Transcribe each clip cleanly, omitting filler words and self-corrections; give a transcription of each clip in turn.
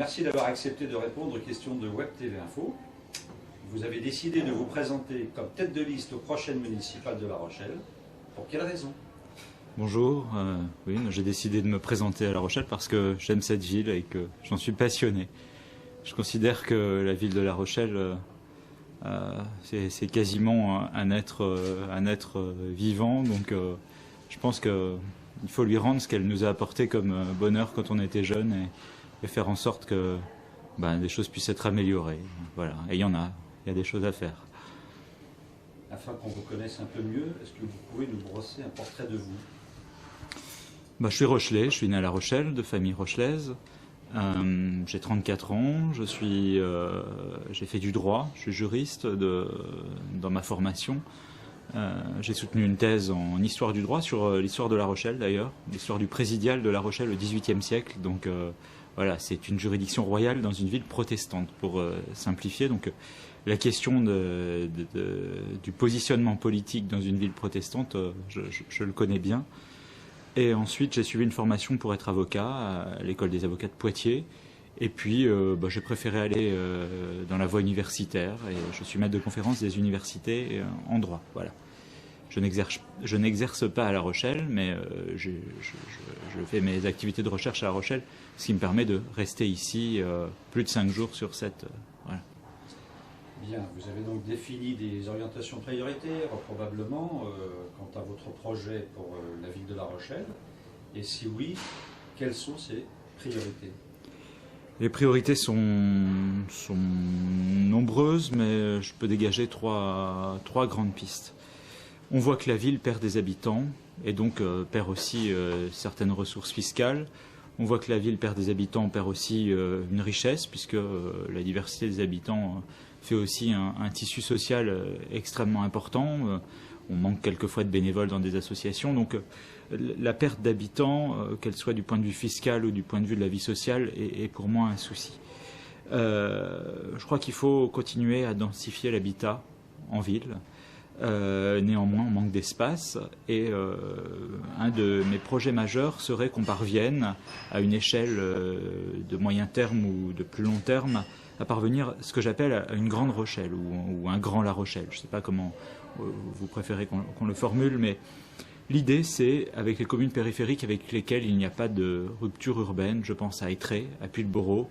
Merci d'avoir accepté de répondre aux questions de Web TV Info. Vous avez décidé de vous présenter comme tête de liste aux prochaines municipales de La Rochelle. Pour quelle raison? Bonjour, oui, j'ai décidé de me présenter à La Rochelle parce que j'aime cette ville et que j'en suis passionné. Je considère que la ville de La Rochelle, c'est quasiment un être vivant, donc je pense qu'il faut lui rendre ce qu'elle nous a apporté comme bonheur quand on était jeune et faire en sorte que des choses puissent être améliorées. Voilà, et il y a des choses à faire. Afin qu'on vous connaisse un peu mieux, est-ce que vous pouvez nous brosser un portrait de vous? Je suis rochelais, je suis né à La Rochelle, de famille rochelaise. J'ai 34 ans, j'ai fait du droit, je suis juriste dans ma formation. J'ai soutenu une thèse en histoire du droit sur l'histoire de La Rochelle d'ailleurs, l'histoire du présidial de La Rochelle au XVIIIe siècle. Donc voilà, c'est une juridiction royale dans une ville protestante pour simplifier. Donc la question du positionnement politique dans une ville protestante, je le connais bien. Et ensuite, j'ai suivi une formation pour être avocat à l'école des avocats de Poitiers. Et puis, j'ai préféré aller dans la voie universitaire. Et je suis maître de conférence des universités en droit. Voilà. Je n'exerce pas à La Rochelle, mais je fais mes activités de recherche à La Rochelle, ce qui me permet de rester ici plus de 5 jours sur 7. Voilà. Bien, vous avez donc défini des orientations prioritaires, probablement, quant à votre projet pour la ville de La Rochelle. Et si oui, quelles sont ces priorités? Les priorités sont nombreuses, mais je peux dégager trois grandes pistes. On voit que la ville perd des habitants et donc perd aussi certaines ressources fiscales. On voit que la ville perd des habitants, perd aussi une richesse, puisque la diversité des habitants fait aussi un tissu social extrêmement important. On manque quelquefois de bénévoles dans des associations. Donc la perte d'habitants, qu'elle soit du point de vue fiscal ou du point de vue de la vie sociale, est pour moi un souci. Je crois qu'il faut continuer à densifier l'habitat en ville. Néanmoins, on manque d'espace et un de mes projets majeurs serait qu'on parvienne à une échelle de moyen terme ou de plus long terme à parvenir à ce que j'appelle à une grande Rochelle ou un grand La Rochelle. Je ne sais pas comment vous préférez qu'on le formule, mais l'idée c'est, avec les communes périphériques avec lesquelles il n'y a pas de rupture urbaine, je pense à Étré, à Puylleborough,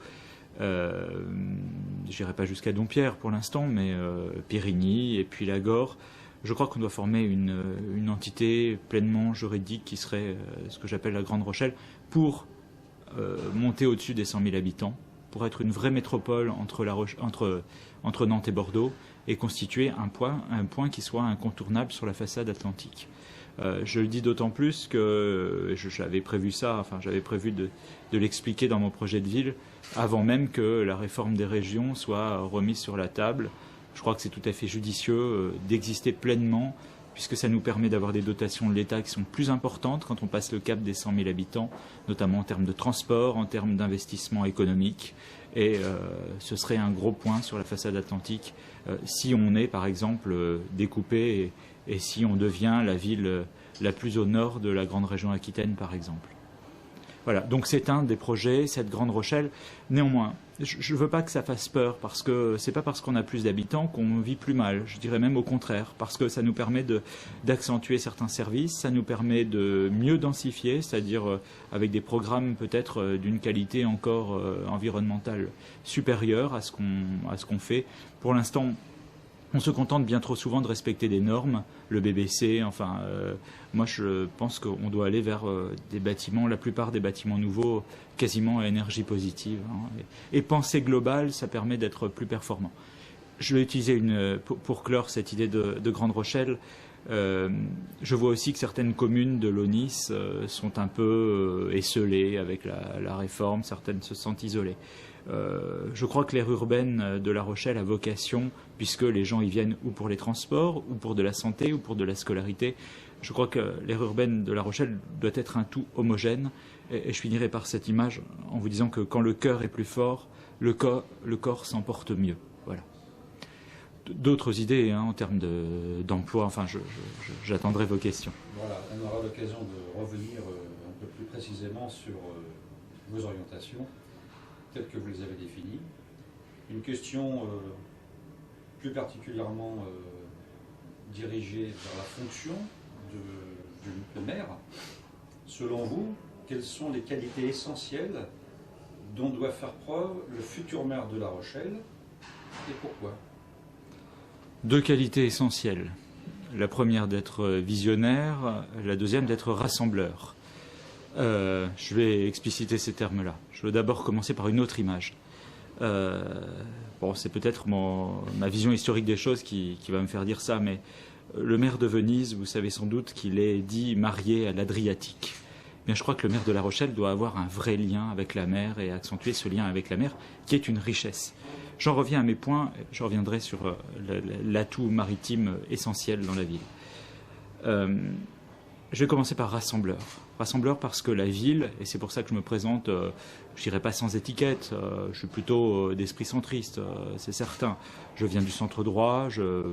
j'irai pas jusqu'à Dompierre pour l'instant, mais Périgny et puis Lagore. Je crois qu'on doit former une entité pleinement juridique qui serait ce que j'appelle la Grande Rochelle pour monter au-dessus des 100 000 habitants, pour être une vraie métropole entre Nantes et Bordeaux et constituer un point qui soit incontournable sur la façade atlantique. Je le dis d'autant plus que j'avais prévu ça, enfin j'avais prévu de l'expliquer dans mon projet de ville avant même que la réforme des régions soit remise sur la table. Je crois que c'est tout à fait judicieux d'exister pleinement, puisque ça nous permet d'avoir des dotations de l'État qui sont plus importantes quand on passe le cap des 100 000 habitants, notamment en termes de transport, en termes d'investissement économique. Et ce serait un gros point sur la façade atlantique si on est, par exemple, découpé et si on devient la ville la plus au nord de la grande région Aquitaine, par exemple. Voilà, donc c'est un des projets, cette Grande Rochelle. Néanmoins, je ne veux pas que ça fasse peur, parce que c'est pas parce qu'on a plus d'habitants qu'on vit plus mal. Je dirais même au contraire, parce que ça nous permet d'accentuer certains services, ça nous permet de mieux densifier, c'est-à-dire avec des programmes peut-être d'une qualité encore environnementale supérieure à ce qu'on fait. Pour l'instant, on se contente bien trop souvent de respecter des normes, le BBC, enfin, moi je pense qu'on doit aller vers des bâtiments, la plupart des bâtiments nouveaux, quasiment à énergie positive. Hein, et penser global, ça permet d'être plus performant. Je vais utiliser pour clore cette idée de Grande Rochelle. Je vois aussi que certaines communes de l'ONIS sont un peu esseulées avec la réforme, certaines se sentent isolées. Je crois que l'aire urbaine de La Rochelle a vocation, puisque les gens y viennent ou pour les transports, ou pour de la santé, ou pour de la scolarité. Je crois que l'aire urbaine de La Rochelle doit être un tout homogène. Et je finirai par cette image en vous disant que quand le cœur est plus fort, le corps s'emporte mieux. Voilà. D'autres idées en termes d'emploi, enfin, j'attendrai vos questions. Voilà, on aura l'occasion de revenir un peu plus précisément sur vos orientations. telles que vous les avez définies. Une question plus particulièrement dirigée vers la fonction du maire. Selon vous, quelles sont les qualités essentielles dont doit faire preuve le futur maire de La Rochelle et pourquoi? Deux qualités essentielles. La première d'être visionnaire, la deuxième d'être rassembleur. Je vais expliciter ces termes-là. Je veux d'abord commencer par une autre image. Bon, c'est peut-être ma vision historique des choses qui va me faire dire ça, mais le maire de Venise, vous savez sans doute qu'il est dit marié à l'Adriatique. Bien, je crois que le maire de La Rochelle doit avoir un vrai lien avec la mer et accentuer ce lien avec la mer, qui est une richesse. J'en reviens à mes points, je reviendrai sur l'atout maritime essentiel dans la ville. Je vais commencer par rassembleur. Rassembleur parce que la ville, et c'est pour ça que je me présente, je dirais pas sans étiquette, je suis plutôt d'esprit centriste, c'est certain. Je viens du centre droit, je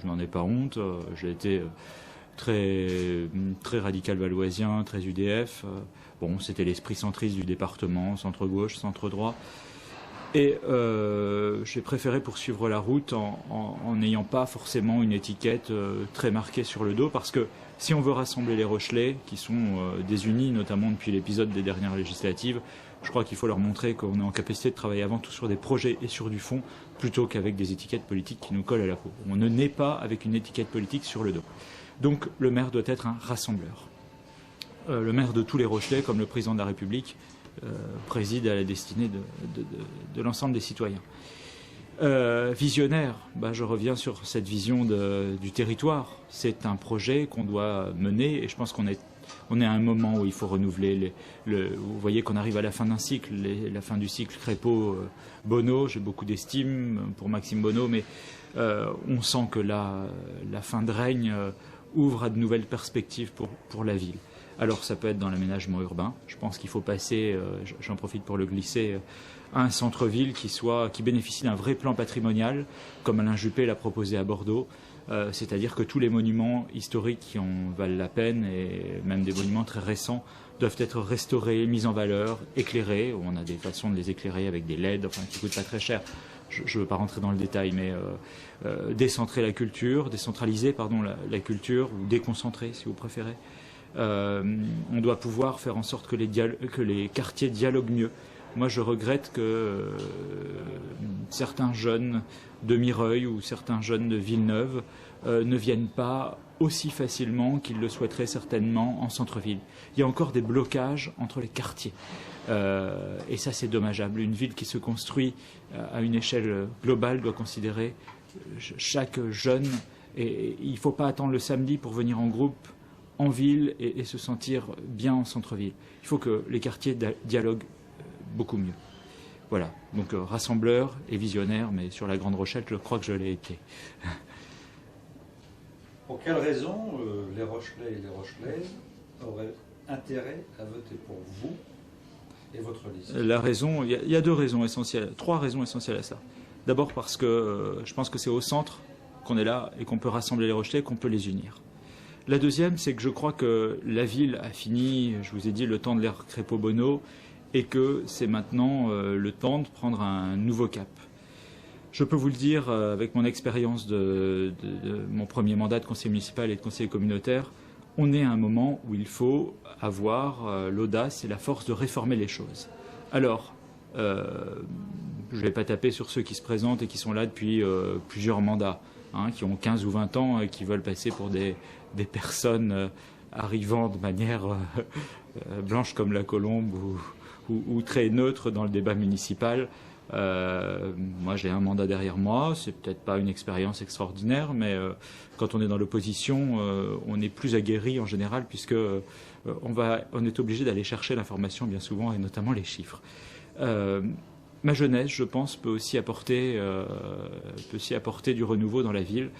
n'en ai pas honte, j'ai été très radical valoisien, très UDF. Bon, c'était l'esprit centriste du département, centre-gauche, centre-droit. Et j'ai préféré poursuivre la route en n'ayant pas forcément une étiquette très marquée sur le dos, parce que si on veut rassembler les Rochelais, qui sont désunis, notamment depuis l'épisode des dernières législatives, je crois qu'il faut leur montrer qu'on est en capacité de travailler avant tout sur des projets et sur du fond, plutôt qu'avec des étiquettes politiques qui nous collent à la peau. On ne naît pas avec une étiquette politique sur le dos. Donc le maire doit être un rassembleur. Le maire de tous les Rochelais, comme le président de la République, préside à la destinée de l'ensemble des citoyens. Visionnaire, je reviens sur cette vision du territoire. C'est un projet qu'on doit mener et je pense qu'on est à un moment où il faut renouveler. Vous voyez qu'on arrive à la fin d'un cycle, la fin du cycle Crépeau-Bonneau. J'ai beaucoup d'estime pour Maxime Bonneau, mais on sent que la fin de règne ouvre à de nouvelles perspectives pour la ville. Alors ça peut être dans l'aménagement urbain. Je pense qu'il faut passer, j'en profite pour le glisser, à un centre-ville qui bénéficie d'un vrai plan patrimonial, comme Alain Juppé l'a proposé à Bordeaux. C'est-à-dire que tous les monuments historiques qui en valent la peine, et même des monuments très récents, doivent être restaurés, mis en valeur, éclairés. On a des façons de les éclairer avec des LED, qui ne coûtent pas très cher. Je ne veux pas rentrer dans le détail, mais décentraliser la culture, ou déconcentrer si vous préférez. On doit pouvoir faire en sorte que les quartiers dialoguent mieux. Moi, je regrette que certains jeunes de Mireuil ou certains jeunes de Villeneuve ne viennent pas aussi facilement qu'ils le souhaiteraient certainement en centre-ville. Il y a encore des blocages entre les quartiers. Et ça, c'est dommageable. Une ville qui se construit à une échelle globale doit considérer chaque jeune. Et il ne faut pas attendre le samedi pour venir en groupe en ville et se sentir bien en centre-ville. Il faut que les quartiers dialoguent beaucoup mieux. Voilà, donc rassembleur et visionnaire, mais sur la Grande Rochelle, je crois que je l'ai été. Pour quelles raisons les Rochelais et les Rochelaises auraient intérêt à voter pour vous et votre liste? La raison, il y a deux raisons essentielles, trois raisons essentielles à ça. D'abord parce que je pense que c'est au centre qu'on est là et qu'on peut rassembler les Rochelais, qu'on peut les unir. La deuxième, c'est que je crois que la ville a fini, je vous ai dit, le temps de l'ère Crépeau-Bonneau, et que c'est maintenant le temps de prendre un nouveau cap. Je peux vous le dire, avec mon expérience de mon premier mandat de conseiller municipal et de conseiller communautaire, on est à un moment où il faut avoir l'audace et la force de réformer les choses. Alors, je ne vais pas taper sur ceux qui se présentent et qui sont là depuis plusieurs mandats, qui ont 15 ou 20 ans et qui veulent passer pour des personnes arrivant de manière blanche comme la colombe ou très neutre dans le débat municipal. Moi, j'ai un mandat derrière moi. C'est peut-être pas une expérience extraordinaire, mais quand on est dans l'opposition, on est plus aguerri en général, puisque on est obligé d'aller chercher l'information bien souvent, et notamment les chiffres. Ma jeunesse, je pense, peut aussi apporter du renouveau dans la ville.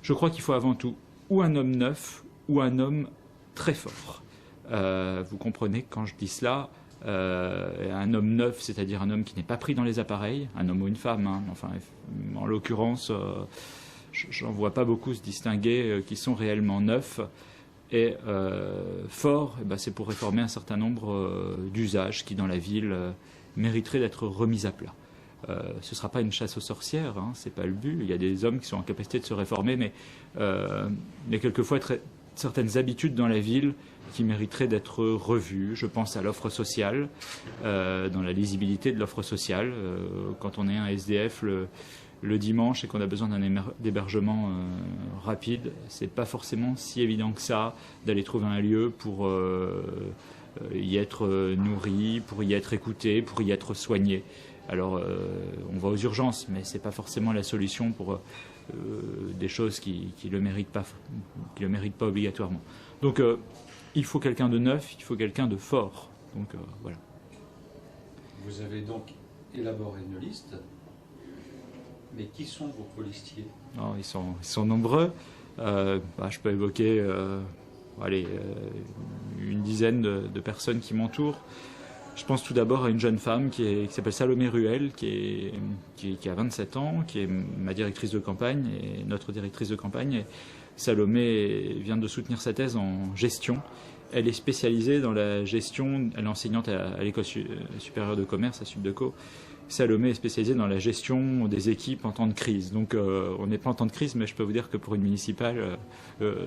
Je crois qu'il faut avant tout ou un homme neuf ou un homme très fort. Vous comprenez quand je dis cela. Un homme neuf, c'est-à-dire un homme qui n'est pas pris dans les appareils, un homme ou une femme, enfin, en l'occurrence, j'en vois pas beaucoup se distinguer qui sont réellement neufs. Et fort, c'est pour réformer un certain nombre d'usages qui dans la ville mériterait d'être remise à plat. Ce ne sera pas une chasse aux sorcières, hein, ce n'est pas le but. Il y a des hommes qui sont en capacité de se réformer, mais quelquefois certaines habitudes dans la ville qui mériteraient d'être revues. Je pense à l'offre sociale, dans la lisibilité de l'offre sociale. Quand on est un SDF le dimanche et qu'on a besoin d'un hébergement rapide, c'est pas forcément si évident que ça d'aller trouver un lieu pour y être nourri, pour y être écouté, pour y être soigné. Alors on va aux urgences, mais c'est pas forcément la solution pour des choses qui le méritent pas obligatoirement. Donc il faut quelqu'un de neuf, il faut quelqu'un de fort. Donc voilà. Vous avez donc élaboré une liste. Mais qui sont vos colistiers? Non, ils sont nombreux. Je peux évoquer une dizaine de personnes qui m'entourent. Je pense tout d'abord à une jeune femme qui s'appelle Salomé Ruel, qui a 27 ans, qui est ma directrice de campagne et notre directrice de campagne. Et Salomé vient de soutenir sa thèse en gestion. Elle est spécialisée dans la gestion, elle est enseignante à l'école supérieure de commerce, à Subdeco. Salomé est spécialisée dans la gestion des équipes en temps de crise. Donc on n'est pas en temps de crise, mais je peux vous dire que pour une municipale,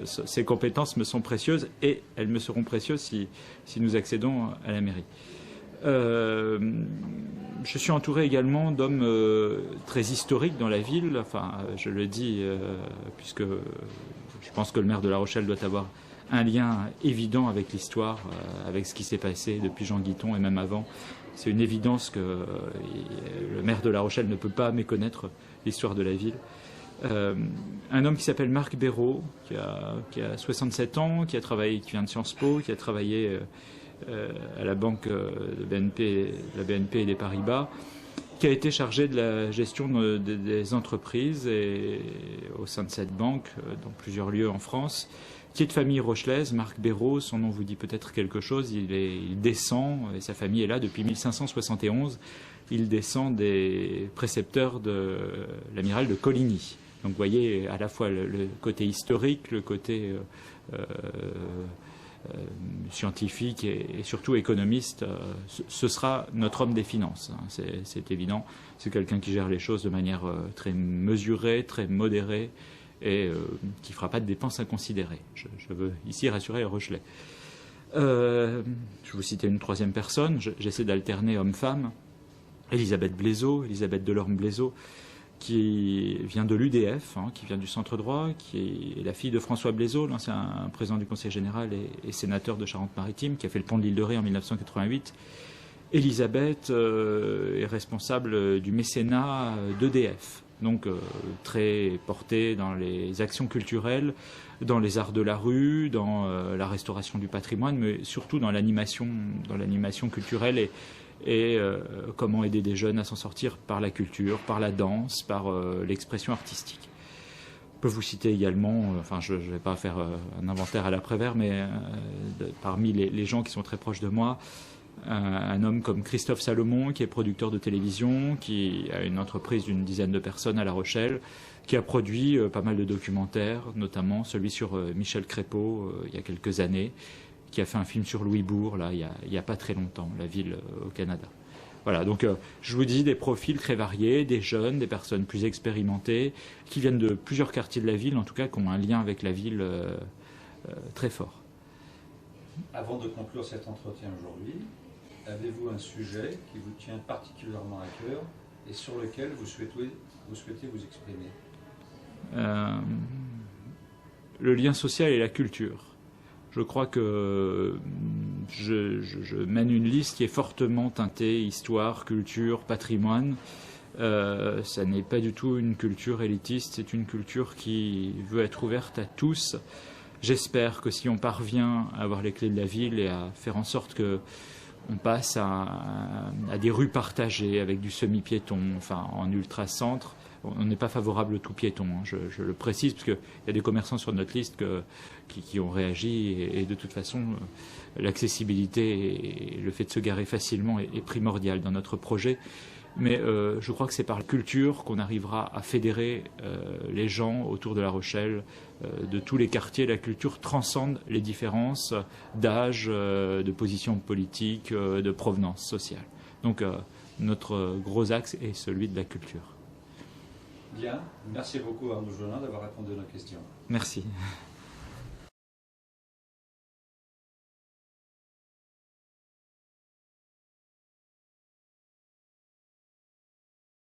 ces compétences me sont précieuses et elles me seront précieuses si nous accédons à la mairie. Je suis entouré également d'hommes très historiques dans la ville. Enfin, je le dis puisque je pense que le maire de La Rochelle doit avoir un lien évident avec l'histoire, avec ce qui s'est passé depuis Jean Guiton et même avant. C'est une évidence que le maire de La Rochelle ne peut pas méconnaître l'histoire de la ville. Un homme qui s'appelle Marc Béraud, qui a 67 ans, qui vient de Sciences Po, qui a travaillé à la banque de la BNP et des Paribas, qui a été chargé de la gestion des entreprises et au sein de cette banque dans plusieurs lieux en France, qui est de famille rochelaise. Marc Béraud, son nom vous dit peut-être quelque chose, il descend, et sa famille est là depuis 1571, il descend des précepteurs de l'amiral de Coligny. Donc vous voyez à la fois le côté historique, le côté scientifique et surtout économiste. Ce sera notre homme des finances, hein, c'est évident. C'est quelqu'un qui gère les choses de manière très mesurée, très modérée, et qui ne fera pas de dépenses inconsidérées. Je veux ici rassurer les Rochelais. Je vais vous citer une troisième personne, j'essaie d'alterner homme-femme. Elisabeth Delorme-Blaiseau, qui vient de l'UDF, hein, qui vient du centre droit, qui est la fille de François Blaiseau, l'ancien président du Conseil général et sénateur de Charente-Maritime, qui a fait le pont de l'île de Ré en 1988. Elisabeth est responsable du mécénat d'EDF. Donc très porté dans les actions culturelles, dans les arts de la rue, dans la restauration du patrimoine, mais surtout dans l'animation culturelle et comment aider des jeunes à s'en sortir par la culture, par la danse, par l'expression artistique. Je peux vous citer également, je ne vais pas faire un inventaire à l'après-vert, mais parmi les gens qui sont très proches de moi, un homme comme Christophe Salomon, qui est producteur de télévision, qui a une entreprise d'une dizaine de personnes à La Rochelle, qui a produit pas mal de documentaires, notamment celui sur Michel Crépeau il y a quelques années, qui a fait un film sur Louisbourg, là, il n'y a pas très longtemps, la ville au Canada. Voilà, donc je vous dis des profils très variés, des jeunes, des personnes plus expérimentées, qui viennent de plusieurs quartiers de la ville, en tout cas, qui ont un lien avec la ville très fort. Avant de conclure cet entretien aujourd'hui, avez-vous un sujet qui vous tient particulièrement à cœur et sur lequel vous souhaitez vous exprimer? Le lien social et la culture. Je crois que je mène une liste qui est fortement teintée histoire, culture, patrimoine. Ça n'est pas du tout une culture élitiste, c'est une culture qui veut être ouverte à tous. J'espère que si on parvient à avoir les clés de la ville et à faire en sorte que on passe à des rues partagées avec du semi-piéton, enfin en ultra-centre. On n'est pas favorable au tout piéton, hein, je le précise, parce qu'il y a des commerçants sur notre liste qui ont réagi, et de toute façon, l'accessibilité et le fait de se garer facilement est primordial dans notre projet. Mais je crois que c'est par la culture qu'on arrivera à fédérer les gens autour de La Rochelle, de tous les quartiers. La culture transcende les différences d'âge, de position politique, de provenance sociale. Donc notre gros axe est celui de la culture. Bien, merci beaucoup Arnaud Jolin d'avoir répondu à nos questions. Merci.